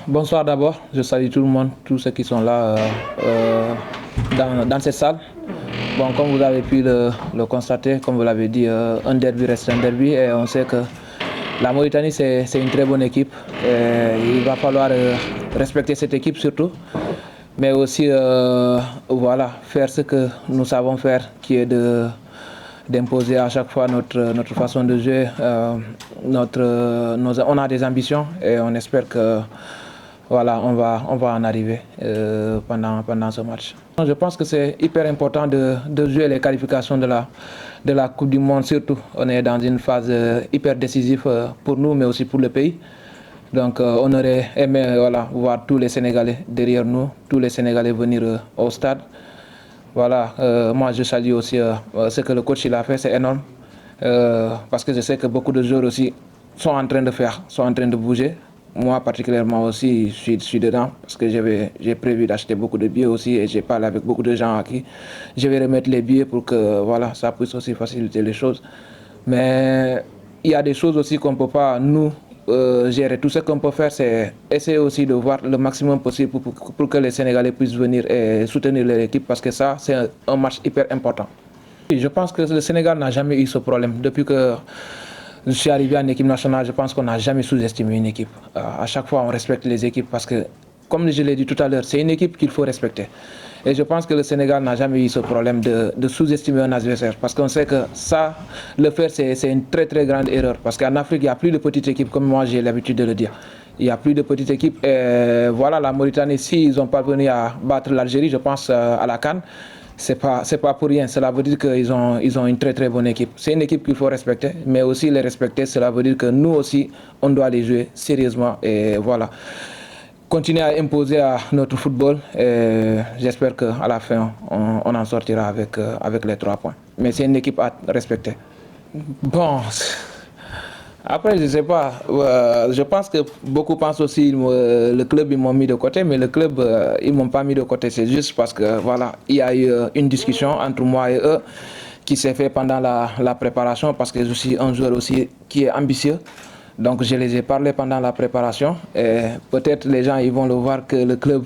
Bonsoir d'abord, je salue tout le monde, tous ceux qui sont là dans cette salle. Bon, comme vous avez pu le constater, comme vous l'avez dit, un derby reste un derby et on sait que la Mauritanie c'est une très bonne équipe. Et il va falloir respecter cette équipe surtout, mais aussi voilà, faire ce que nous savons faire, qui est d'imposer à chaque fois notre façon de jouer. On a des ambitions et on espère que voilà, on va en arriver pendant ce match. Je pense que c'est hyper important de jouer les qualifications de la Coupe du Monde, surtout. On est dans une phase hyper décisive pour nous, mais aussi pour le pays. Donc on aurait aimé voilà, voir tous les Sénégalais derrière nous, tous les Sénégalais venir au stade. Voilà, moi je salue aussi ce que le coach il a fait, c'est énorme. Parce que je sais que beaucoup de joueurs aussi sont en train de faire, sont en train de bouger. Moi particulièrement aussi, je suis dedans parce que j'ai prévu d'acheter beaucoup de billets aussi et j'ai parlé avec beaucoup de gens à qui je vais remettre les billets pour que voilà, ça puisse aussi faciliter les choses. Mais il y a des choses aussi qu'on ne peut pas nous gérer. Tout ce qu'on peut faire, c'est essayer aussi de voir le maximum possible pour que les Sénégalais puissent venir et soutenir leur équipe parce que ça, c'est un match hyper important. Je pense que le Sénégal n'a jamais eu ce problème. Depuis que je suis arrivé en équipe nationale, je pense qu'on n'a jamais sous-estimé une équipe. À chaque fois, on respecte les équipes parce que, comme je l'ai dit tout à l'heure, c'est une équipe qu'il faut respecter. Et je pense que le Sénégal n'a jamais eu ce problème de sous-estimer un adversaire. Parce qu'on sait que ça, le faire, c'est une très très grande erreur. Parce qu'en Afrique, il n'y a plus de petites équipes, comme moi j'ai l'habitude de le dire. Il n'y a plus de petites équipes. Et voilà, la Mauritanie, s'ils ont parvenu à battre l'Algérie, je pense, à la CAN, c'est pas pour rien. Cela veut dire qu'ils ont une très très bonne équipe. C'est une équipe qu'il faut respecter, mais aussi les respecter, cela veut dire que nous aussi, on doit les jouer sérieusement. Et voilà. Continuer à imposer à notre football et j'espère qu'à la fin, on en sortira avec les 3 points. Mais c'est une équipe à respecter. Bon, après, je ne sais pas. Je pense que beaucoup pensent aussi le club, ils m'ont mis de côté, mais le club, ils ne m'ont pas mis de côté. C'est juste parce que, voilà, il y a eu une discussion entre moi et eux qui s'est fait pendant la préparation parce que je suis un joueur aussi qui est ambitieux. Donc, je les ai parlé pendant la préparation. Et peut-être les gens ils vont le voir que le club,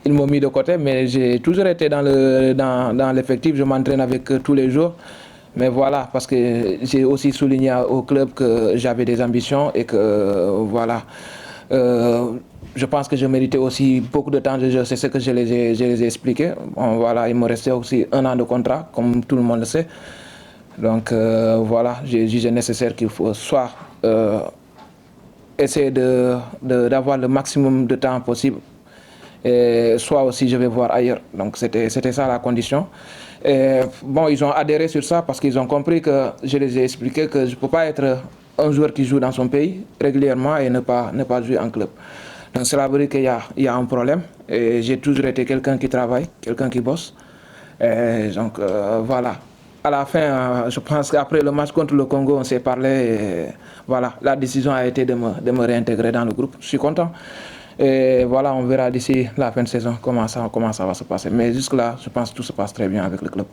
ils m'ont mis de côté, mais j'ai toujours été dans l'effectif. Je m'entraîne avec eux tous les jours. Mais voilà, parce que j'ai aussi souligné au club que j'avais des ambitions et que voilà, je pense que je méritais aussi beaucoup de temps de jeu. C'est ce que je les ai expliqué. Bon, voilà, il me restait aussi 1 an de contrat, comme tout le monde le sait. Donc voilà, j'ai jugé nécessaire qu'il faut soit essayer d'avoir le maximum de temps possible, et soit aussi je vais voir ailleurs. Donc c'était ça la condition. Et bon, ils ont adhéré sur ça parce qu'ils ont compris que je les ai expliqué que je ne peux pas être un joueur qui joue dans son pays régulièrement et ne pas jouer en club. Donc cela veut dire qu'il y a un problème. Et j'ai toujours été quelqu'un qui travaille, quelqu'un qui bosse. Et donc voilà. À la fin, je pense qu'après le match contre le Congo, on s'est parlé. Et voilà, la décision a été de me réintégrer dans le groupe. Je suis content. Et voilà, on verra d'ici la fin de saison comment ça va se passer. Mais jusque-là, je pense que tout se passe très bien avec le club.